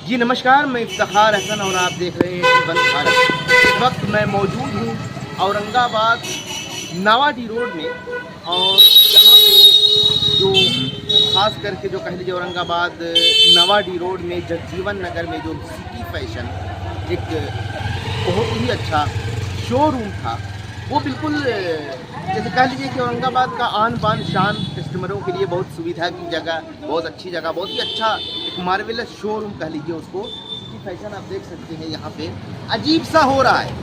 जी नमस्कार, मैं इफ्तिखार हसन और आप देख रहे हैं बंद भारत। इस वक्त मैं मौजूद हूँ औरंगाबाद नावाडी रोड में और यहाँ पे जो खास करके जो कह लीजिए औरंगाबाद नावाडी रोड में जगजीवन नगर में जो सिटी फैशन एक बहुत ही अच्छा शोरूम था, वो बिल्कुल जैसे कह लीजिए कि औरंगाबाद का आन बान शान, कस्टमरों के लिए बहुत सुविधा की जगह, बहुत अच्छी जगह, बहुत ही अच्छा एक मार्वेलस शोरूम कह लीजिए उसको। सिटी फैशन आप देख सकते हैं यहाँ पे अजीब सा हो रहा है,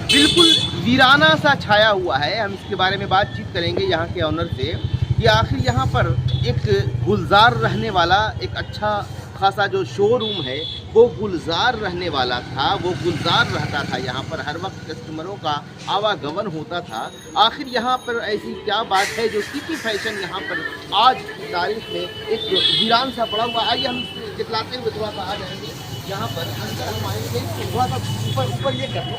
बिल्कुल वीराना सा छाया हुआ है। हम इसके बारे में बातचीत करेंगे यहाँ के ऑनर से कि आखिर यहाँ पर एक गुलजार रहने वाला एक अच्छा खासा जो शोरूम है वो गुलजार रहने वाला था, वो गुलजार रहता था, यहाँ पर हर वक्त कस्टमरों का आवागमन होता था। आखिर यहाँ पर ऐसी क्या बात है जो सिटी फैशन यहाँ पर आज की तारीख में एक वीरान सा पड़ा हुआ। आइए हम दिखलाते हुए थोड़ा सा आ जाएंगे यहाँ पर, अंदर हम आएंगे थोड़ा सा ऊपर ये कर लो,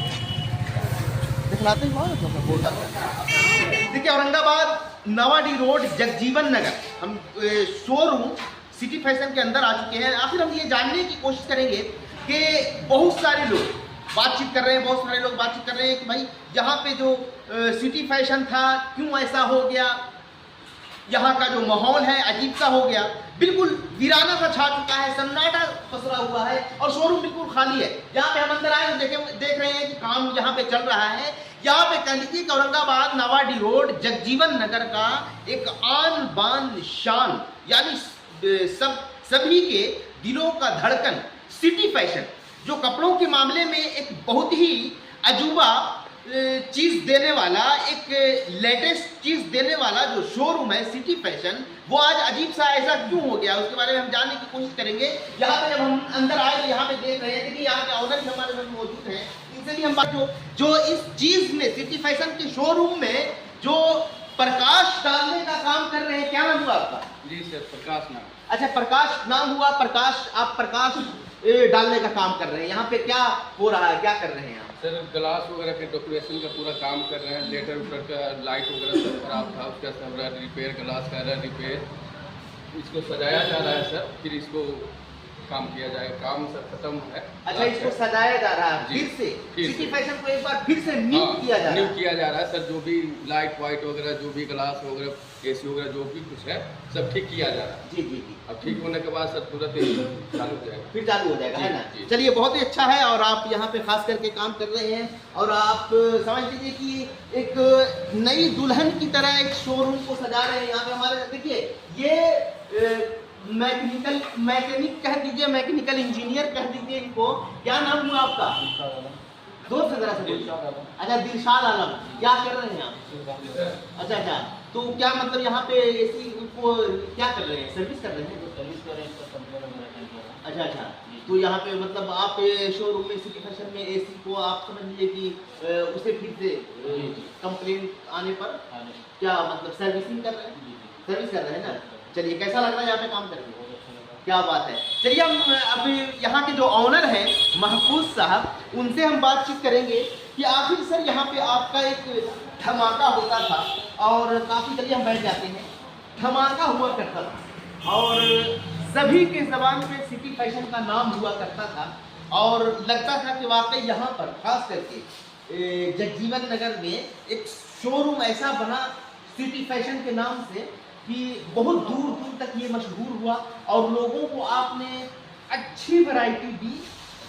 दिखलाते हुए देखिए औरंगाबाद नावाडी रोड जगजीवन नगर हम शोरूम सिटी फैशन के अंदर आ चुके हैं। आखिर हम ये जानने की कोशिश करेंगे कि बहुत सारे लोग बातचीत कर रहे हैं, कि भाई यहाँ पे जो सिटी फैशन था क्यों ऐसा हो गया, यहाँ का जो माहौल है अजीब सा हो गया, बिल्कुल वीराना सा छा चुका है, सन्नाटा पसरा हुआ है और शोरूम बिल्कुल खाली है। यहाँ पे हम अंदर आए देख रहे हैं कि काम यहाँ पे चल रहा है। यहाँ पे कह लीजिए कि औरंगाबाद नावाडी रोड जगजीवन नगर का एक आन बान शान, यानी सभी के दिलों का धड़कन सिटी फैशन, जो कपड़ों के मामले में एक बहुत ही अजूबा चीज़ देने वाला, एक लेटेस्ट चीज़ देने वाला जो शोरूम है सिटी फैशन, वो आज अजीब सा ऐसा क्यों हो गया, उसके बारे में हम जानने की कोशिश करेंगे। यहाँ पे जब हम अंदर आए तो यहाँ पे देख रहे हैं कि यहाँ के ऑनर भी हमारे साथ मौजूद हैं, इनसे भी हम बात जो इस चीज़ में सिटी फैशन के शोरूम में जो प्रकाश डालने का काम कर रहे हैं। क्या नाम हुआ आपका? जी सर, प्रकाश नाम। अच्छा, प्रकाश नाम हुआ। प्रकाश, आप प्रकाश डालने का काम कर रहे हैं। यहाँ पे क्या हो रहा है, क्या कर रहे हैं आप? सर ग्लास वगैरह के डेकोरेशन का पूरा काम कर रहे हैं। लेटर उटर का लाइट वगैरह सब खराब था, उसका सब रिपेयर, ग्लास का रिपेयर, इसको सजाया जा रहा है सर, फिर इसको काम किया जाएगा। काम सर खत्म है। अच्छा, इसको सजाया जा रहा है फिर से सिटी फैशन को एक बार फिर से न्यू किया जा रहा है। सर जो भी लाइट वाइट वगैरह, जो भी ग्लास वगैरह, एसी वगैरह जो भी कुछ है सब ठीक किया जा रहा है। जी जी जी। अब ठीक होने के बाद सर तुरंत चालू हो जाएगा, फिर चालू हो जाएगा, है ना? चलिए, बहुत ही अच्छा है। और आप यहाँ पे खास करके काम कर रहे हैं और आप समझ लीजिए कि एक नई दुल्हन की तरह एक शोरूम को सजा रहे हैं। यहाँ पे हमारे देखिए ये मैकेनिक कह दीजिए, मैकेनिकल इंजीनियर कह दीजिए इनको। क्या नाम हुआ आपका? दोस्त से जरा से बोलिए। अच्छा, दिलशाद आलम। क्या कर रहे हैं आप? अच्छा, तो क्या मतलब यहाँ पे एसी को क्या कर रहे हैं, सर्विस कर रहे हैं? अच्छा, तो यहाँ पे मतलब आप शोरूम में सिटी फैशन में एसी को आप समझ लीजिए कि उसे फिर से कंप्लेन आने पर क्या मतलब सर्विसिंग कर रहे हैं, सर्विस कर रहे हैं ना? चलिए, कैसा लग रहा है यहाँ पे काम करके? क्या बात है। चलिए, हम अभी यहाँ के जो ऑनर हैं महफूज साहब, उनसे हम बातचीत करेंगे कि आखिर सर यहाँ पे आपका एक धमाका होता था और काफ़ी, चलिए हम बैठ जाते हैं, धमाका हुआ करता था और सभी के ज़बान पे सिटी फैशन का नाम हुआ करता था और लगता था कि वाकई यहाँ पर खास करके जगजीवन नगर में एक शोरूम ऐसा बना सिटी फैशन के नाम से कि बहुत दूर दूर तक ये मशहूर हुआ और लोगों को आपने अच्छी वैरायटी दी,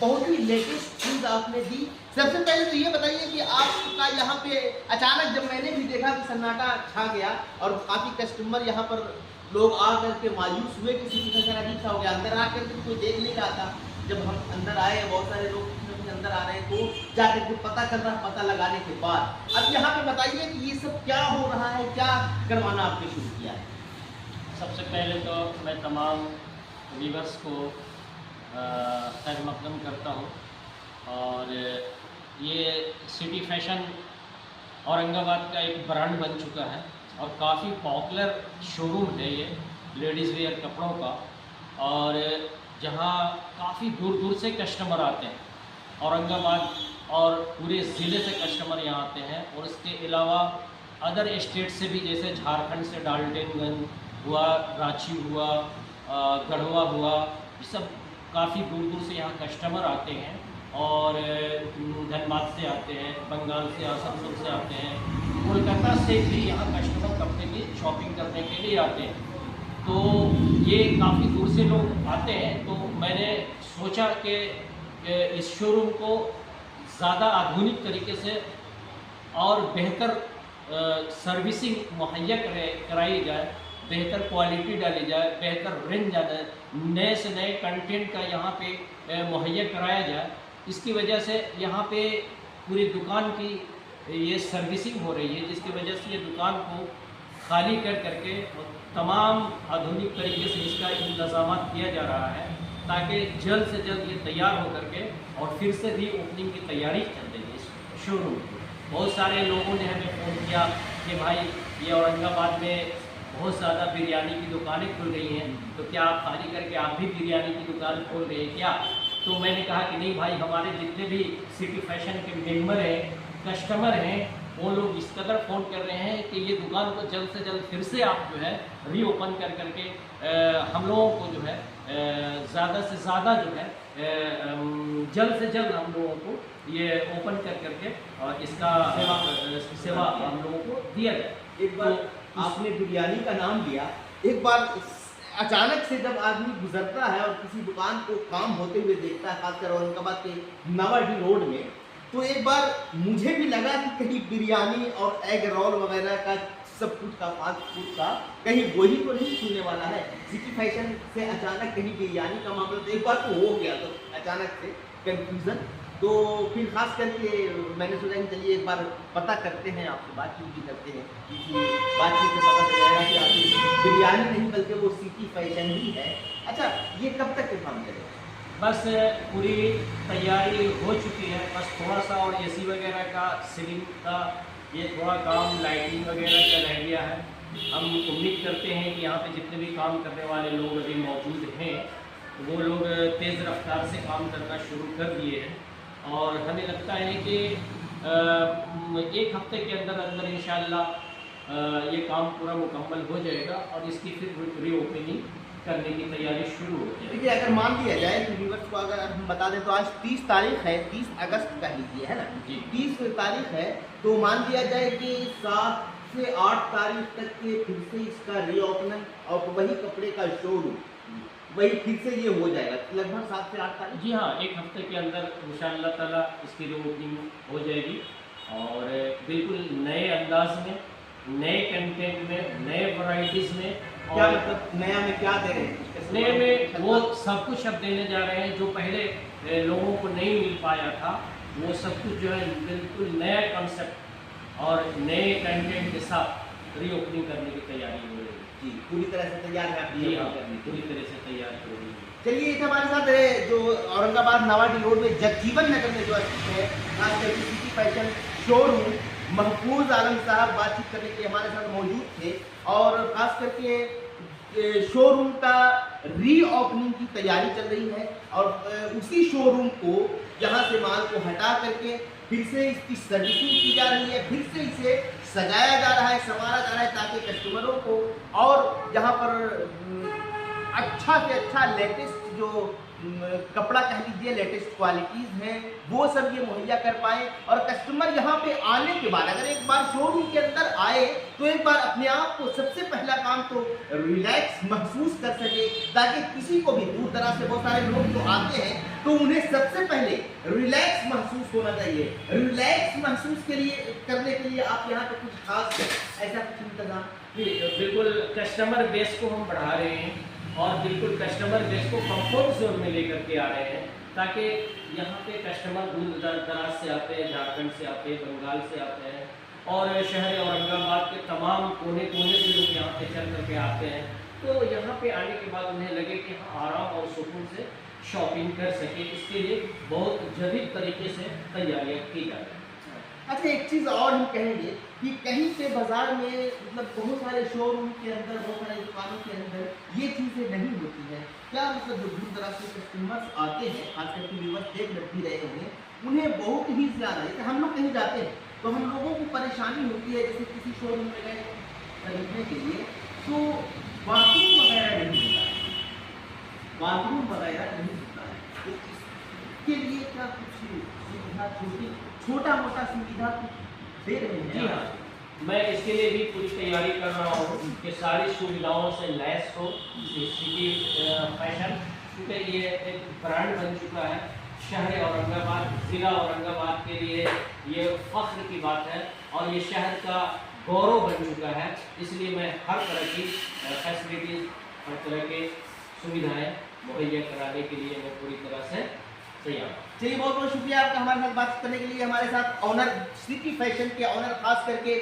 बहुत ही लेटेस्ट चीज़ आपने दी। सबसे पहले तो ये बताइए कि आपका यहाँ पे अचानक जब मैंने भी देखा कि सन्नाटा छा गया और काफ़ी कस्टमर यहाँ पर लोग आ करके मायूस हुए कि सिटी फैशन अजीब सा हो गया। अंदर आ करके कोई देख नहीं रहा था। जब हम अंदर आए, बहुत सारे लोग अंदर आ रहे हैं, तो जाकर के पता कर रहा, पता लगाने के बाद अब यहाँ पे बताइए कि ये सब क्या हो रहा है, क्या करवाना आपने शुरू किया है? सबसे पहले तो मैं तमाम व्यूअर्स को खैर मकदम करता हूँ और ये सिटी फैशन औरंगाबाद का एक ब्रांड बन चुका है और काफ़ी पॉपुलर शोरूम है ये लेडीज़ वेयर कपड़ों का, और जहाँ काफ़ी दूर दूर से कस्टमर आते हैं। औरंगाबाद और पूरे ज़िले से कस्टमर यहाँ आते हैं और इसके अलावा अदर स्टेट से भी, जैसे झारखंड से डाल्टनगंज हुआ, रांची हुआ, गढ़वा हुआ, ये सब काफ़ी दूर दूर से यहाँ कस्टमर आते हैं और धनबाद से आते हैं, बंगाल से, आसनसोल से आते हैं, कोलकाता से भी यहाँ कस्टमर कपड़े की शॉपिंग करने के लिए आते हैं। तो ये काफ़ी दूर से लोग आते हैं, तो मैंने सोचा कि इस शोरूम को ज़्यादा आधुनिक तरीके से और बेहतर सर्विसिंग मुहैया कराई जाए, बेहतर क्वालिटी डाली जाए, बेहतर रेंज जाए, नए से नए कंटेंट का यहाँ पे मुहैया कराया जाए। इसकी वजह से यहाँ पे पूरी दुकान की ये सर्विसिंग हो रही है, जिसकी वजह से ये दुकान को खाली कर करके तमाम आधुनिक तरीके से इसका इंतज़ाम किया जा रहा है, ताकि जल्द से जल्द ये तैयार हो करके और फिर से रीओपनिंग की तैयारी चल रही है इस शोरूम की। बहुत सारे लोगों ने हमें फ़ोन किया कि भाई ये औरंगाबाद में बहुत ज़्यादा बिरयानी की दुकानें खुल गई हैं, तो क्या आप खाली करके आप भी बिरयानी की दुकान खोल रहे हैं क्या? तो मैंने कहा कि नहीं भाई, हमारे जितने भी सिटी फैशन के मेंबर हैं, कस्टमर हैं, वो लोग इस कदर फ़ोन कर रहे हैं कि ये दुकान को जल्द से जल्द फिर से आप जो है रीओपन कर करके हम लोगों को जो है ज़्यादा से ज़्यादा जो है जल्द से जल्द हम लोगों को ये ओपन कर करके और इसका सेवा हम लोगों को दिया जाए। एक बार तो आपने बिरयानी का नाम लिया, एक बार अचानक से जब आदमी गुजरता है और किसी दुकान को काम होते हुए देखता है, खासकर औरंगाबाद के नावाडी रोड में, तो एक बार मुझे भी लगा कि कहीं बिरयानी और एग रोल वगैरह का सब कुछ का फास्ट फूड का कहीं वही तो नहीं सुनने वाला है। सिटी फैशन से अचानक कहीं बिरयानी का मामला, तो एक बार तो हो गया, तो अचानक से कंफ्यूजन। तो फिर खास करके मैंने सोचा कि चलिए एक बार पता करते हैं, आपसे बातचीत भी करते हैं, क्योंकि बातचीत से पता चलेगा कि आपकी बिरयानी नहीं बल्कि वो सिटी फैशन ही है। अच्छा, ये कब तक के काम करेगा? बस पूरी तैयारी हो चुकी है, बस थोड़ा सा और एसी वगैरह का, सीलिंग का ये थोड़ा काम, लाइटिंग वगैरह का रह गया है। हम उम्मीद करते हैं कि यहाँ पे जितने भी काम करने वाले लोग अभी मौजूद हैं, वो लोग तेज़ रफ्तार से काम करना शुरू कर दिए हैं और हमें लगता है कि एक हफ्ते के अंदर अंदर इंशाअल्लाह ये काम पूरा मुकम्मल हो जाएगा और इसकी फिर रीओपनिंग करने की तैयारी शुरू हो जाएगी। देखिए, अगर मान लिया जाए कि व्यूअर्स को अगर हम बता दें तो आज 30 तारीख है, 30 अगस्त कह लीजिए, है ना जी। 30 तारीख है, तो मान लिया जाए कि 7 से 8 तारीख तक के फिर से इसका रीओपनिंग और वही कपड़े का शोरूम वही फिर से ये हो जाएगा लगभग 7 से 8 तारीख। जी हाँ, एक हफ्ते के अंदर इंशाअल्लाह ताला इसकी रीओपनिंग हो जाएगी और बिल्कुल नए अंदाज में, नए कंटेंट में, नए वैरायटीज़ में। क्या मतलब नया में क्या दे रहे हैं? नए में वो सब कुछ अब देने जा रहे हैं जो पहले लोगों को नहीं मिल पाया था, वो सब कुछ जो है बिल्कुल नया कॉन्सेप्ट और नए कंटेंट के साथ रीओपनिंग करने की तैयारी हो रही है। जी, पूरी तरह से तैयार है आप जी हाँ, करने के पूरी लिए। तरह से तैयार हो रही है। चलिए, इस हमारे साथ जो औरंगाबाद नावाडी रोड में जगजीवन नगर में जो स्थित है, खासकर सिटी फैशन शोरूम, महफूज आलम साहब बातचीत करने के लिए हमारे साथ मौजूद थे और खास करके शोरूम का रीओपनिंग की तैयारी चल रही है और उसी शोरूम को यहाँ से माल को हटा करके फिर से इसकी सर्विसिंग की जा रही है, फिर से इसे सजाया जा रहा है, संवारा जा रहा है, ताकि कस्टमरों को और यहाँ पर अच्छा से अच्छा लेटेस्ट जो कपड़ा कह लीजिए, लेटेस्ट क्वालिटीज़ हैं, वो सब ये मुहैया कर पाए और कस्टमर यहाँ पे आने के बाद अगर एक बार शोरूम के अंदर आए तो एक बार अपने आप को सबसे पहला काम तो रिलैक्स महसूस कर सके, ताकि किसी को भी दूर दराज से बहुत सारे लोग तो आते हैं तो उन्हें सबसे पहले रिलैक्स महसूस होना चाहिए। रिलैक्स महसूस के लिए करने के लिए आप यहाँ पे कुछ खास ऐसा कुछ इंतजाम? बिल्कुल कस्टमर बेस को हम बढ़ा रहे हैं और बिल्कुल कस्टमर बेस को कंफर्ट जोन में लेकर के आ रहे हैं, ताकि यहाँ पे कस्टमर दूर दराज से आते हैं, झारखंड से आते हैं, बंगाल से आते हैं और शहर औरंगाबाद के तमाम कोने कोने से लोग यहाँ पे चल करके आते हैं। तो यहाँ पे आने के बाद उन्हें लगे कि हाँ, आराम और सुकून से शॉपिंग कर सके, इसके लिए बहुत जदीद तरीके से तैयारियाँ की जा रही हैं। अच्छा, एक चीज़ और हम कहेंगे कि कहीं पे बाजार में मतलब बहुत सारे शोरूम के अंदर, बहुत सारे दुकानों के अंदर ये चीज़ें नहीं होती हैं। क्या मतलब जो दूर दराज से कस्टमर्स आते हैं, खासकर के व्यूअर्स देख भी रहे होंगे, उन्हें बहुत ही ज़्यादा, जैसे हम लोग कहीं जाते हैं तो हम लोगों को परेशानी होती है, जैसे किसी शोरूम में गए खरीदने के लिए तो बाथरूम वगैरह नहीं होता है, बाथरूम वगैरह नहीं होता है। इसके लिए क्या कुछ सुविधा छोटा मोटा सुविधा कुछ दे रहे हैं? जी हाँ, मैं इसके लिए भी पूरी तैयारी कर रहा हूँ कि सारी सुविधाओं से लैस हो सिटी फैशन, क्योंकि ये एक ब्रांड बन चुका है शहर औरंगाबाद, ज़िला औरंगाबाद के लिए ये फख्र की बात है और ये शहर का गौरव बन चुका है। इसलिए मैं हर तरह की फैसिलिटीज़, हर तरह के सुविधाएं मुहैया कराने के लिए मैं पूरी तरह से तैयार हूँ। चलिए, बहुत बहुत शुक्रिया आपका हमारे साथ बात करने के लिए। हमारे साथ ऑनर, सिटी फैशन के ऑनर, खास करके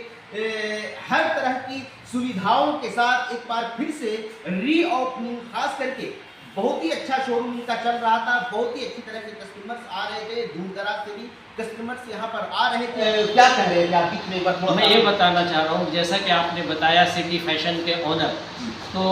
हर तरह की सुविधाओं के साथ एक बार फिर से रीओपनिंग, खास करके बहुत ही अच्छा शोरूम इनका चल रहा था, बहुत ही अच्छी तरह से कस्टमर्स आ रहे थे, दूर दराज से भी कस्टमर्स यहाँ पर आ रहे थे। क्या कह रहे थे आप बीच में एक बार थोड़ा? मैं ये बताना चाह रहा हूँ, जैसा कि आपने बताया सिटी फैशन के ऑनर, तो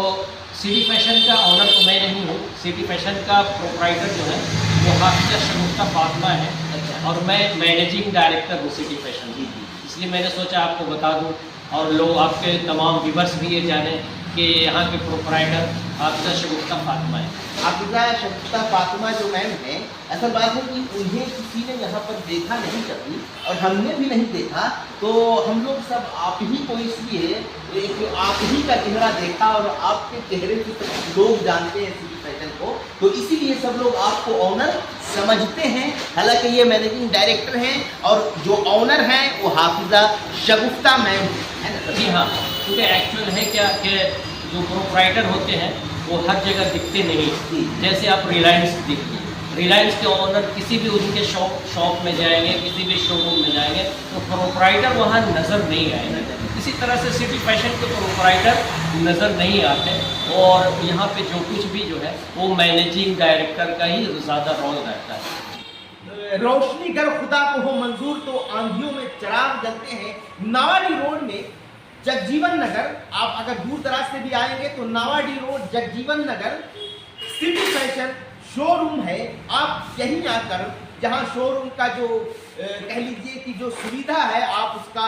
सिटी फैशन का ऑनर तो मैं नहीं हूँ, सिटी फैशन का प्रोप्राइटर जो है वो हाफिजा शगुफ्ता फातिमा है। अच्छा। और मैं मैनेजिंग डायरेक्टर हूँ सिटी फैशन की, इसलिए मैंने सोचा आपको बता दूँ और लोग, आपके तमाम व्यूअर्स भी ये जाने कि यहाँ के प्रोप्राइटर हाफिजा शगुफ्ता फातिमा है। हाफिजा शगुफ्ता फातिमा जो मैम है, असल बात है कि उन्हें किसी ने यहाँ पर देखा नहीं कभी और हमने भी नहीं देखा, तो हम लोग सब आप ही को इसलिए एक आप ही का चेहरा देखा और आपके चेहरे से सब लोग जानते हैं सिटी फैशन को, तो इसीलिए सब लोग आपको ऑनर समझते हैं। हालांकि ये मैनेजिंग डायरेक्टर हैं और जो ऑनर हैं वो हाफिजा शगुफ्ता मैम है ना? जी हाँ, क्योंकि एक्चुअल है क्या कि जो प्रोप्राइटर होते हैं वो हर जगह दिखते नहीं। जैसे आप रिलायंस देखिए, रिलायंस के ऑनर किसी भी उनके शॉप में जाएंगे, किसी भी शोरूम में जाएंगे तो प्रोप्राइटर वहाँ नज़र नहीं आएंगे। इसी तरह से सिटी फैशन के प्रोप्राइटर नज़र नहीं आते और यहाँ पे जो कुछ भी जो है वो मैनेजिंग डायरेक्टर का ही ज़्यादा रोल रहता है। रोशनी गर खुदा को हो मंजूर तो आंधियों में चिराग जलते हैं। नावाडी रोड में जगजीवन नगर, आप अगर दूर दराज से भी आएंगे तो नावाडी रोड जगजीवन नगर सिटी फैशन शोरूम है। आप यहीं आकर, जहां शोरूम का जो कह लीजिए कि जो सुविधा है, आप उसका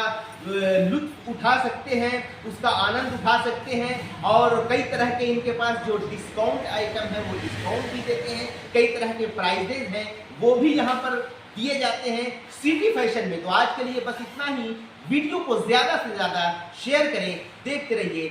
लुत्फ उठा सकते हैं, उसका आनंद उठा सकते हैं और कई तरह के इनके पास जो डिस्काउंट आइटम है वो डिस्काउंट भी देते हैं, कई तरह के प्राइजेज हैं वो भी यहाँ पर दिए जाते हैं सिटी फैशन में। तो आज के लिए बस इतना ही। वीडियो को ज़्यादा से ज़्यादा शेयर करें, देखते रहिए।